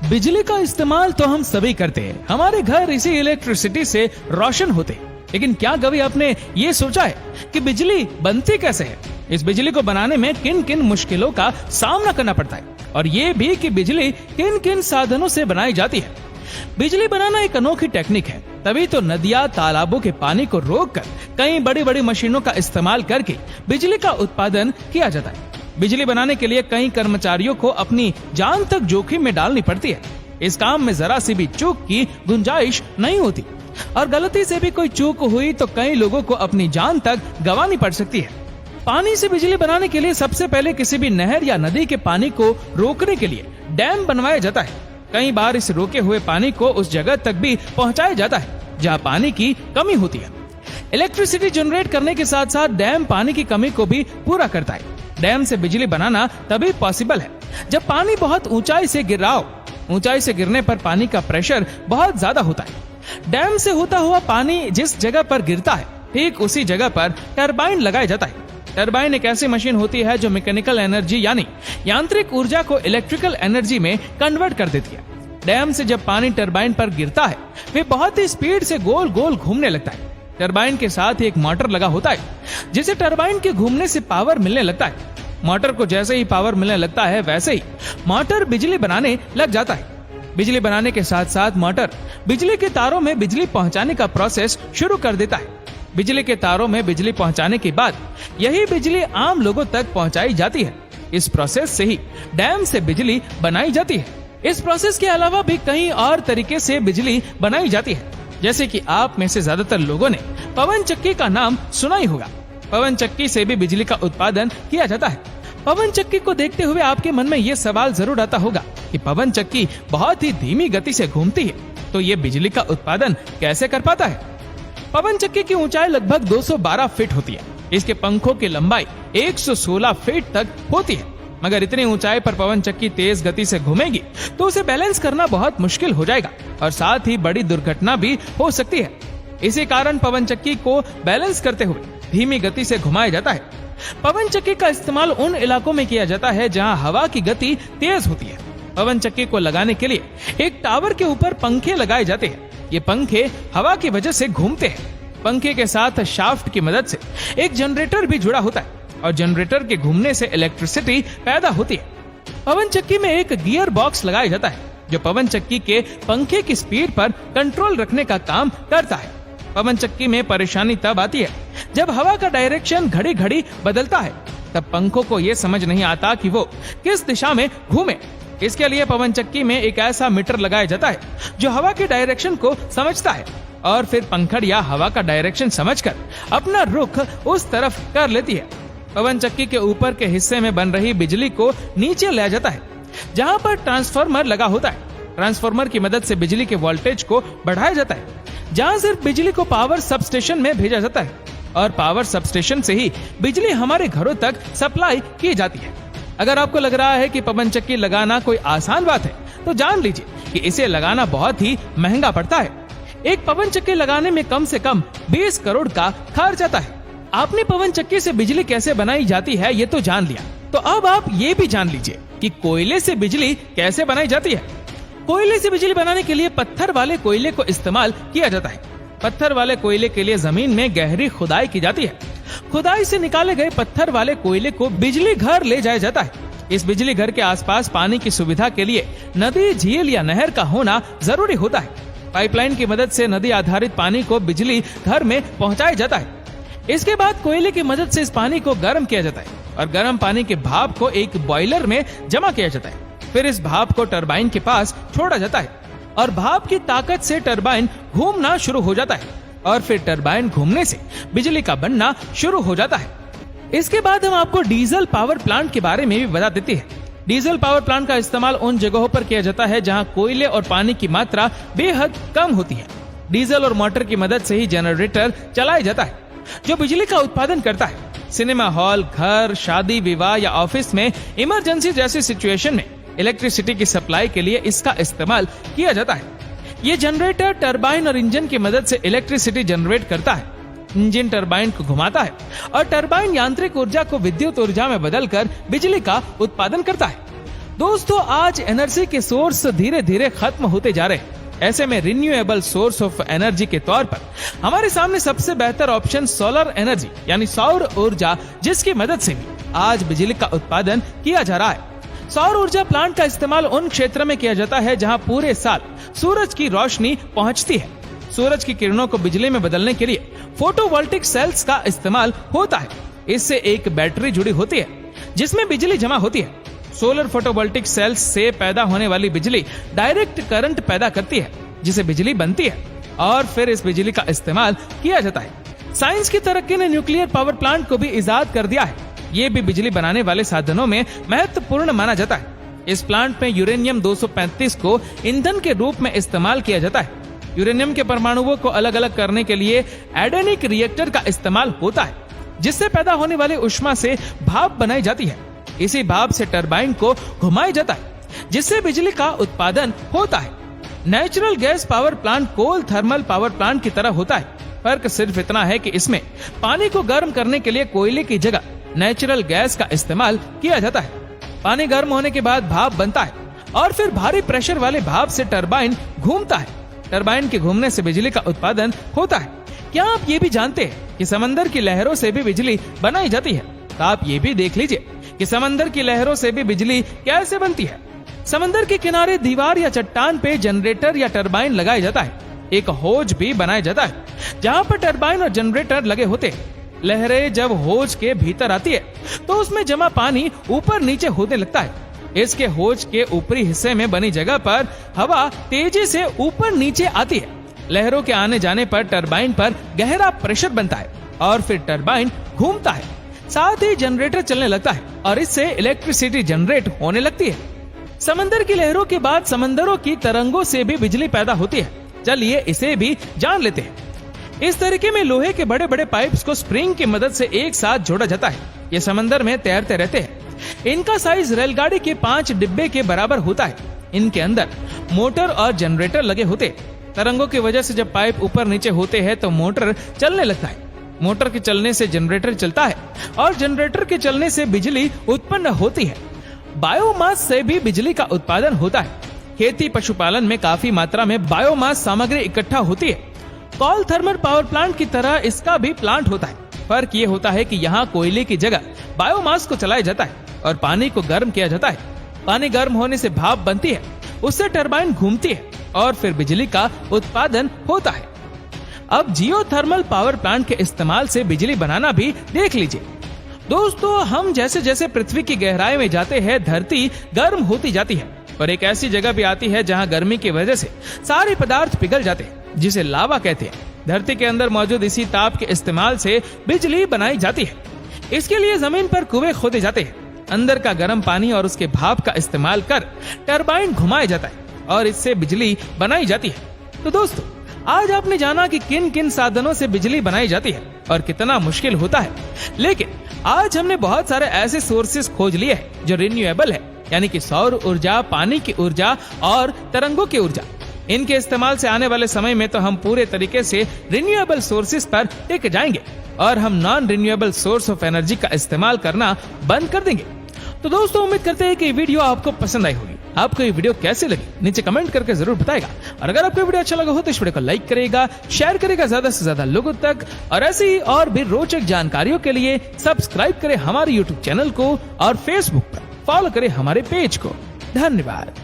बिजली का इस्तेमाल तो हम सभी करते हैं, हमारे घर इसी इलेक्ट्रिसिटी से रोशन होते हैं। लेकिन क्या कभी आपने ये सोचा है कि बिजली बनती कैसे है? इस बिजली को बनाने में किन किन मुश्किलों का सामना करना पड़ता है, और ये भी कि बिजली किन किन साधनों से बनाई जाती है। बिजली बनाना एक अनोखी टेक्निक है, तभी तो नदियां तालाबों के पानी को रोककर कई बड़ी बड़ी मशीनों का इस्तेमाल करके बिजली का उत्पादन किया जाता है। बिजली बनाने के लिए कई कर्मचारियों को अपनी जान तक जोखिम में डालनी पड़ती है। इस काम में जरा सी भी चूक की गुंजाइश नहीं होती, और गलती से भी कोई चूक हुई तो कई लोगों को अपनी जान तक गंवानी पड़ सकती है। पानी से बिजली बनाने के लिए सबसे पहले किसी भी नहर या नदी के पानी को रोकने के लिए डैम बनवाया जाता है। कई बार इस रोके हुए पानी को उस जगह तक भी पहुंचाया जाता है जहां पानी की कमी होती है। इलेक्ट्रिसिटी जनरेट करने के साथ साथ डैम पानी की कमी को भी पूरा करता है। डैम से बिजली बनाना तभी पॉसिबल है जब पानी बहुत ऊंचाई से गिर रहा हो। ऊंचाई से गिरने पर पानी का प्रेशर बहुत ज्यादा होता है। डैम से होता हुआ पानी जिस जगह पर गिरता है, ठीक उसी जगह पर टरबाइन लगाया जाता है। टरबाइन एक ऐसी मशीन होती है जो मैकेनिकल एनर्जी यानी यांत्रिक ऊर्जा को इलेक्ट्रिकल एनर्जी में कन्वर्ट कर देती है। डैम से जब पानी टरबाइन पर गिरता है, वे बहुत ही स्पीड से गोल गोल घूमने लगता है। टरबाइन के साथ एक मोटर लगा होता है, जिसे टरबाइन के घूमने से पावर मिलने लगता है। मोटर को जैसे ही पावर मिलने लगता है, वैसे ही मोटर बिजली बनाने लग जाता है। बिजली बनाने के साथ साथ मोटर बिजली के तारों में बिजली पहुंचाने का प्रोसेस शुरू कर देता है। बिजली के तारों में बिजली पहुंचाने के बाद यही बिजली आम लोगों तक पहुंचाई जाती है। इस प्रोसेस से ही डैम से बिजली बनाई जाती है। इस प्रोसेस के अलावा भी कई और तरीके से बिजली बनाई जाती है, जैसे कि आप में से ज्यादातर लोगों ने पवन चक्की का नाम सुना ही होगा। पवन चक्की से भी बिजली का उत्पादन किया जाता है। पवन चक्की को देखते हुए आपके मन में ये सवाल जरूर आता होगा कि पवन चक्की बहुत ही धीमी गति से घूमती है, तो ये बिजली का उत्पादन कैसे कर पाता है? पवन चक्की की ऊंचाई लगभग 212 फीट होती है। इसके पंखों की लंबाई 116 फीट तक होती है। मगर इतनी ऊंचाई पर पवन चक्की तेज गति से घूमेगी तो उसे बैलेंस करना बहुत मुश्किल हो जाएगा, और साथ ही बड़ी दुर्घटना भी हो सकती है। इसी कारण पवन चक्की को बैलेंस करते हुए धीमी गति से घुमाया जाता है। पवन चक्की का इस्तेमाल उन इलाकों में किया जाता है जहां हवा की गति तेज होती है। पवन चक्की को लगाने के लिए एक टावर के ऊपर पंखे लगाए जाते हैं। ये पंखे हवा की वजह से घूमते हैं। पंखे के साथ शाफ्ट की मदद से एक जनरेटर भी जुड़ा होता है, और जनरेटर के घूमने से इलेक्ट्रिसिटी पैदा होती है। पवन चक्की में एक गियर बॉक्स लगाया जाता है जो पवन चक्की के पंखे की स्पीड पर कंट्रोल रखने का काम करता है। पवन चक्की में परेशानी तब आती है जब हवा का डायरेक्शन घड़ी घड़ी बदलता है। तब पंखों को ये समझ नहीं आता कि वो किस दिशा में घूमे। इसके लिए पवन चक्की में एक ऐसा मीटर लगाया जाता है जो हवा के डायरेक्शन को समझता है, और फिर पंखड़ या हवा का डायरेक्शन समझकर अपना रुख उस तरफ कर लेती है। पवन चक्की के ऊपर के हिस्से में बन रही बिजली को नीचे लाया जाता है, जहां पर ट्रांसफार्मर लगा होता है। ट्रांसफार्मर की मदद से बिजली के वोल्टेज को बढ़ाया जाता है, जहां सिर्फ बिजली को पावर सबस्टेशन में भेजा जाता है, और पावर सबस्टेशन से ही बिजली हमारे घरों तक सप्लाई की जाती है। अगर आपको लग रहा है कि पवन चक्की लगाना कोई आसान बात है, तो जान लीजिए कि इसे लगाना बहुत ही महंगा पड़ता है। एक पवन चक्की लगाने में कम से कम 20 करोड़ का खर्च आता है। आपने पवन चक्की से बिजली कैसे बनाई जाती है ये तो जान लिया, तो अब आप ये भी जान लीजिए कि कोयले से बिजली कैसे बनाई जाती है। कोयले से बिजली बनाने के लिए पत्थर वाले कोयले को इस्तेमाल किया जाता है। पत्थर वाले कोयले के लिए जमीन में गहरी खुदाई की जाती है। खुदाई से निकाले गए पत्थर वाले कोयले को बिजली घर ले जाया जाता है। इस बिजली घर के आसपास पानी की सुविधा के लिए नदी, झील या नहर का होना जरूरी होता है। पाइपलाइन की मदद से नदी आधारित पानी को बिजली घर में पहुंचाया जाता है। इसके बाद कोयले की मदद से इस पानी को गर्म किया जाता है, और गर्म पानी के भाप को एक बॉयलर में जमा किया जाता है। फिर इस भाप को टरबाइन के पास छोड़ा जाता है, और भाप की ताकत से टरबाइन घूमना शुरू हो जाता है, और फिर टरबाइन घूमने से बिजली का बनना शुरू हो जाता है। इसके बाद हम आपको डीजल पावर प्लांट के बारे में भी बता देते हैं। डीजल पावर प्लांट का इस्तेमाल उन जगहों पर किया जाता है जहां कोयले और पानी की मात्रा बेहद कम होती है। डीजल और मोटर की मदद से ही जनरेटर चलाया जाता है जो बिजली का उत्पादन करता है। सिनेमा हॉल, घर, शादी विवाह या ऑफिस में इमरजेंसी जैसी सिचुएशन में इलेक्ट्रिसिटी की सप्लाई के लिए इसका इस्तेमाल किया जाता है। ये जनरेटर टरबाइन और इंजन की मदद से इलेक्ट्रिसिटी जनरेट करता है। इंजन टरबाइन को घुमाता है, और टरबाइन यांत्रिक ऊर्जा को विद्युत ऊर्जा में बदलकर बिजली का उत्पादन करता है। दोस्तों आज एनर्जी के सोर्स धीरे धीरे खत्म होते जा रहे हैं। ऐसे में रिन्यूएबल सोर्स ऑफ एनर्जी के तौर पर हमारे सामने सबसे बेहतर ऑप्शन सोलर एनर्जी यानी सौर ऊर्जा, जिसकी मदद से भी आज बिजली का उत्पादन किया जा रहा है। सौर ऊर्जा प्लांट का इस्तेमाल उन क्षेत्र में किया जाता है जहां पूरे साल सूरज की रोशनी पहुंचती है। सूरज की किरणों को बिजली में बदलने के लिए फोटोवोल्टिक सेल्स का इस्तेमाल होता है। इससे एक बैटरी जुड़ी होती है जिसमें बिजली जमा होती है। सोलर फोटोवोल्टिक सेल्स से पैदा होने वाली बिजली डायरेक्ट करंट पैदा करती है, जिसे बिजली बनती है और फिर इस बिजली का इस्तेमाल किया जाता है। साइंस की तरक्की ने न्यूक्लियर पावर प्लांट को भी इजाद कर दिया है। ये भी बिजली बनाने वाले साधनों में महत्वपूर्ण माना जाता है। इस प्लांट में यूरेनियम 235 को ईंधन के रूप में इस्तेमाल किया जाता है। यूरेनियम के परमाणुओं को अलग अलग करने के लिए एडेनिक रिएक्टर का इस्तेमाल होता है, जिससे पैदा होने वाली ऊष्मा से भाप बनाई जाती है। इसी भाप से टरबाइन को घुमाया जाता है, जिससे बिजली का उत्पादन होता है। नेचुरल गैस पावर प्लांट कोल थर्मल पावर प्लांट की तरह होता है। फर्क सिर्फ इतना है कि इसमें पानी को गर्म करने के लिए कोयले की जगह नेचुरल गैस का इस्तेमाल किया जाता है। पानी गर्म होने के बाद भाप बनता है और फिर भारी प्रेशर वाले भाप से टरबाइन घूमता है। टरबाइन के घूमने से बिजली का उत्पादन होता है। क्या आप ये भी जानते हैं कि समंदर की लहरों से भी बिजली बनाई जाती है? तो आप ये भी देख लीजिए कि समंदर की लहरों से भी बिजली कैसे बनती है। समंदर के किनारे दीवार या चट्टान पे जनरेटर या टरबाइन लगाया जाता है। एक होज भी बनाया जाता है जहाँ पर टरबाइन और जनरेटर लगे होते हैं। लहरें जब होज के भीतर आती है तो उसमें जमा पानी ऊपर नीचे होने लगता है। इसके होज के ऊपरी हिस्से में बनी जगह पर हवा तेजी से ऊपर नीचे आती है। लहरों के आने जाने पर टरबाइन पर गहरा प्रेशर बनता है और फिर टरबाइन घूमता है। साथ ही जनरेटर चलने लगता है और इससे इलेक्ट्रिसिटी जनरेट होने लगती है। समंदर की लहरों के बाद समंदरों की तरंगों से भी बिजली पैदा होती है। चलिए इसे भी जान लेते हैं। इस तरीके में लोहे के बड़े बड़े पाइप्स को स्प्रिंग की मदद से एक साथ जोड़ा जाता है। ये समंदर में तैरते रहते हैं। इनका साइज रेलगाड़ी के 5 डिब्बे के बराबर होता है। इनके अंदर मोटर और जनरेटर लगे होते हैं। तरंगों की वजह से जब पाइप ऊपर नीचे होते हैं तो मोटर चलने लगता है। मोटर के चलने से जनरेटर चलता है और जनरेटर के चलने से बिजली उत्पन्न होती है। बायोमास से भी बिजली का उत्पादन होता है। खेती पशुपालन में काफी मात्रा में बायोमास सामग्री इकट्ठा होती है। कोल थर्मल पावर प्लांट की तरह इसका भी प्लांट होता है। फर्क ये होता है कि यहाँ कोयले की जगह बायोमास को चलाया जाता है और पानी को गर्म किया जाता है। पानी गर्म होने से भाप बनती है, उससे टरबाइन घूमती है और फिर बिजली का उत्पादन होता है। अब जियोथर्मल पावर प्लांट के इस्तेमाल से बिजली बनाना भी देख लीजिए। दोस्तों हम जैसे जैसे पृथ्वी की गहराई में जाते हैं धरती गर्म होती जाती है और एक ऐसी जगह भी आती है जहां गर्मी की वजह से सारे पदार्थ पिघल जाते हैं, जिसे लावा कहते हैं। धरती के अंदर मौजूद इसी ताप के इस्तेमाल से बिजली बनाई जाती है। इसके लिए जमीन पर कुएं खोदे जाते हैं। अंदर का गर्म पानी और उसके भाप का इस्तेमाल कर टरबाइन घुमाया जाता है और इससे बिजली बनाई जाती है। तो दोस्तों आज आपने जाना कि किन किन साधनों से बिजली बनाई जाती है और कितना मुश्किल होता है। लेकिन आज हमने बहुत सारे ऐसे सोर्सेस खोज लिए हैं जो रिन्यूएबल है, यानी कि सौर ऊर्जा, पानी की ऊर्जा और तरंगों की ऊर्जा। इनके इस्तेमाल से आने वाले समय में तो हम पूरे तरीके से रिन्यूएबल सोर्सेस पर टिक जाएंगे और हम non renewable source of energy का इस्तेमाल करना बंद कर देंगे। तो दोस्तों उम्मीद करते हैं कि वीडियो आपको पसंद आई होगी। आपको ये वीडियो कैसी लगी नीचे कमेंट करके जरूर बताएगा और अगर आपको वीडियो अच्छा लगा हो तो इस वीडियो को लाइक करेगा, शेयर करेगा ज्यादा से ज्यादा लोगों तक और ऐसी और भी रोचक जानकारियों के लिए सब्सक्राइब करें हमारे YouTube चैनल को और Facebook पर फॉलो करें हमारे पेज को। धन्यवाद।